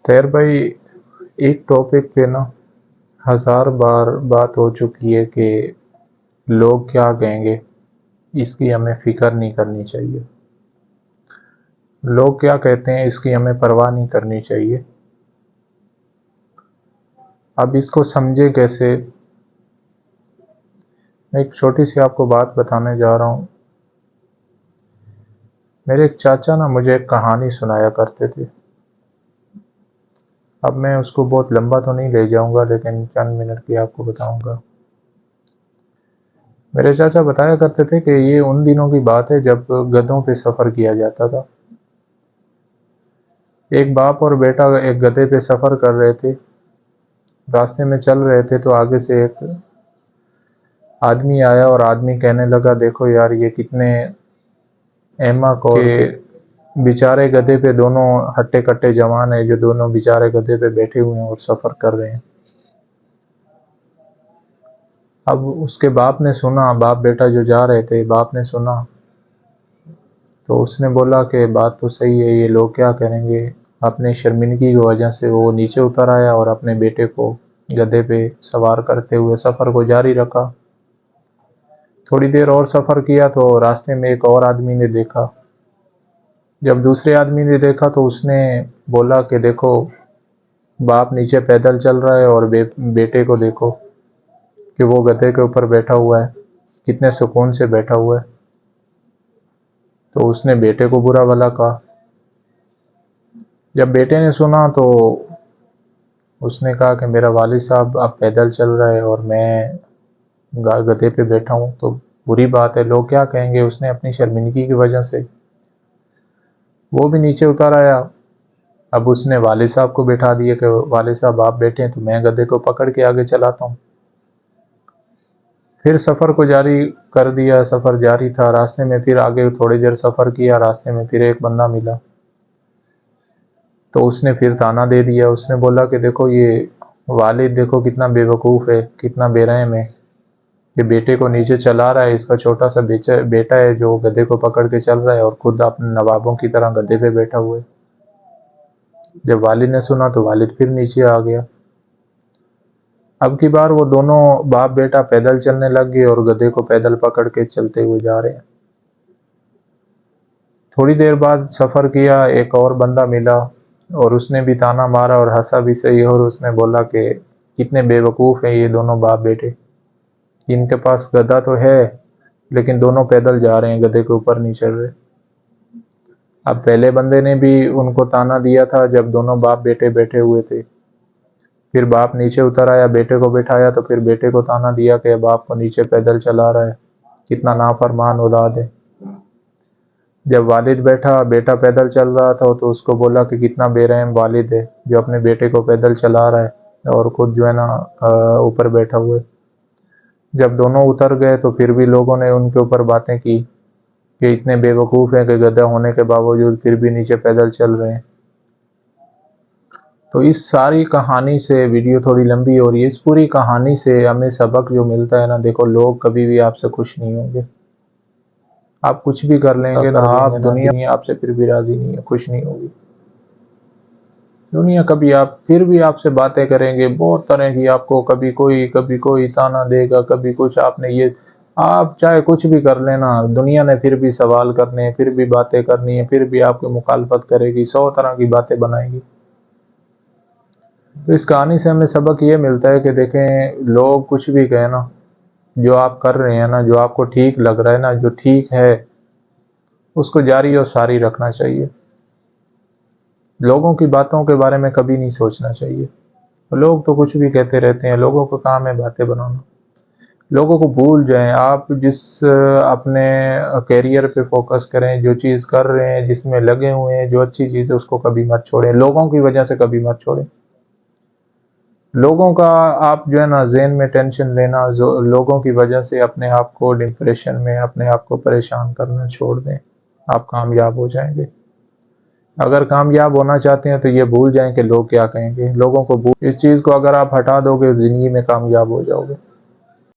طاہر بھائی، ایک ٹاپک پہ نا 1000 بار بات ہو چکی ہے کہ لوگ کیا کہیں گے، اس کی ہمیں فکر نہیں کرنی چاہیے۔ لوگ کیا کہتے ہیں اس کی ہمیں پرواہ نہیں کرنی چاہیے۔ اب اس کو سمجھے کیسے؟ میں ایک چھوٹی سی آپ کو بات بتانے جا رہا ہوں۔ میرے ایک چاچا نا مجھے ایک کہانی سنایا کرتے تھے۔ اب میں اس کو بہت لمبا تو نہیں لے جاؤں گا، لیکن چند منٹ کی آپ کو بتاؤں گا۔ میرے چاچا بتایا کرتے تھے کہ یہ ان دنوں کی بات ہے جب گدھوں پہ سفر کیا جاتا تھا۔ ایک باپ اور بیٹا ایک گدھے پہ سفر کر رہے تھے۔ راستے میں چل رہے تھے تو آگے سے ایک آدمی آیا اور آدمی کہنے لگا، دیکھو یار یہ کتنے احمق اور بیچارے گدھے پہ دونوں ہٹے کٹے جوان ہیں جو دونوں بیچارے گدھے پہ بیٹھے ہوئے ہیں اور سفر کر رہے ہیں۔ اب اس کے باپ نے سنا، باپ بیٹا جو جا رہے تھے، باپ نے سنا تو اس نے بولا کہ بات تو صحیح ہے، یہ لوگ کیا کریں گے۔ اپنے شرمندگی کی وجہ سے وہ نیچے اتر آیا اور اپنے بیٹے کو گدھے پہ سوار کرتے ہوئے سفر کو جاری رکھا۔ تھوڑی دیر اور سفر کیا تو راستے میں ایک اور آدمی نے دیکھا۔ جب دوسرے آدمی نے دیکھا تو اس نے بولا کہ دیکھو باپ نیچے پیدل چل رہا ہے اور بیٹے کو دیکھو کہ وہ گدھے کے اوپر بیٹھا ہوا ہے، کتنے سکون سے بیٹھا ہوا ہے۔ تو اس نے بیٹے کو برا بھلا کہا۔ جب بیٹے نے سنا تو اس نے کہا کہ میرا والد صاحب اب پیدل چل رہا ہے اور میں گدھے پہ بیٹھا ہوں تو بری بات ہے، لوگ کیا کہیں گے۔ اس نے اپنی شرمندگی کی وجہ سے وہ بھی نیچے اتر آیا۔ اب اس نے والد صاحب کو بٹھا دیا کہ والد صاحب آپ بیٹھے ہیں تو میں گدھے کو پکڑ کے آگے چلاتا ہوں۔ پھر سفر کو جاری کر دیا، سفر جاری تھا۔ راستے میں پھر آگے تھوڑی دیر سفر کیا، راستے میں پھر ایک بندہ ملا تو اس نے پھر تانا دے دیا۔ اس نے بولا کہ دیکھو یہ والد دیکھو کتنا بے وقوف ہے، کتنا بے رحم ہے، یہ بیٹے کو نیچے چلا رہا ہے، اس کا چھوٹا سا بیٹا ہے جو گدھے کو پکڑ کے چل رہا ہے اور خود اپنے نوابوں کی طرح گدھے پہ بیٹھا ہوا ہے۔ جب والد نے سنا تو والد پھر نیچے آ گیا۔ اب کی بار وہ دونوں باپ بیٹا پیدل چلنے لگ گئے اور گدھے کو پیدل پکڑ کے چلتے ہوئے جا رہے ہیں۔ تھوڑی دیر بعد سفر کیا، ایک اور بندہ ملا اور اس نے بھی تانا مارا اور ہنسا بھی صحیح، اور اس نے بولا کہ کتنے بے وقوف ہیں یہ دونوں باپ بیٹے، ان کے پاس گدھا تو ہے لیکن دونوں پیدل جا رہے ہیں، گدھے کے اوپر نہیں چڑھ رہے۔ اب پہلے بندے نے بھی ان کو تانا دیا تھا جب دونوں باپ بیٹے بیٹھے ہوئے تھے، پھر باپ نیچے اتر آیا، بیٹے کو بٹھایا تو پھر بیٹے کو تانا دیا کہ باپ کو نیچے پیدل چلا رہا ہے، کتنا نافرمان اولاد ہے۔ جب والد بیٹھا، بیٹا پیدل چل رہا تھا تو اس کو بولا کہ کتنا بے رحم والد ہے جو اپنے بیٹے کو پیدل چلا رہا ہے اور خود جو ہے نا اوپر بیٹھا ہوا ہے۔ جب دونوں اتر گئے تو پھر بھی لوگوں نے ان کے اوپر باتیں کی کہ اتنے بے وقوف ہیں کہ گدھا ہونے کے باوجود پھر بھی نیچے پیدل چل رہے ہیں۔ تو اس ساری کہانی سے، ویڈیو تھوڑی لمبی ہو رہی ہے، اس پوری کہانی سے ہمیں سبق جو ملتا ہے نا، دیکھو لوگ کبھی بھی آپ سے خوش نہیں ہوں گے۔ آپ کچھ بھی کر لیں گے نا، آپ دنیا آپ سے پھر بھی راضی نہیں ہے، خوش نہیں ہوگی۔ دنیا کبھی پھر بھی آپ سے باتیں کریں گے بہت طرح کی، آپ کو کبھی کوئی تانا دے گا، کبھی کچھ، آپ نے یہ، آپ چاہے کچھ بھی کر لینا، دنیا نے پھر بھی سوال کرنے ہیں، پھر بھی باتیں کرنی ہے، پھر بھی آپ کی مخالفت کرے گی، 100 طرح کی باتیں بنائے گی۔ تو اس کہانی سے ہمیں سبق یہ ملتا ہے کہ دیکھیں لوگ کچھ بھی کہیں نا، جو آپ کر رہے ہیں نا، جو آپ کو ٹھیک لگ رہا ہے نا، جو ٹھیک ہے اس کو جاری اور ساری رکھنا چاہیے۔ لوگوں کی باتوں کے بارے میں کبھی نہیں سوچنا چاہیے۔ لوگ تو کچھ بھی کہتے رہتے ہیں، لوگوں کا کام ہے باتیں بنانا۔ لوگوں کو بھول جائیں، آپ جس اپنے کیریئر پہ فوکس کریں، جو چیز کر رہے ہیں، جس میں لگے ہوئے ہیں، جو اچھی چیز ہے اس کو کبھی مت چھوڑیں، لوگوں کی وجہ سے کبھی مت چھوڑیں۔ لوگوں کا آپ جو ہے نا ذہن میں ٹینشن لینا، لوگوں کی وجہ سے اپنے آپ کو ڈپریشن میں، اپنے آپ کو پریشان کرنا چھوڑ دیں، آپ کامیاب ہو جائیں گے۔ اگر کامیاب ہونا چاہتے ہیں تو یہ بھول جائیں کہ لوگ کیا کہیں گے، لوگوں کو اس چیز کو اگر آپ ہٹا دو گے زندگی میں کامیاب ہو جاؤ گے۔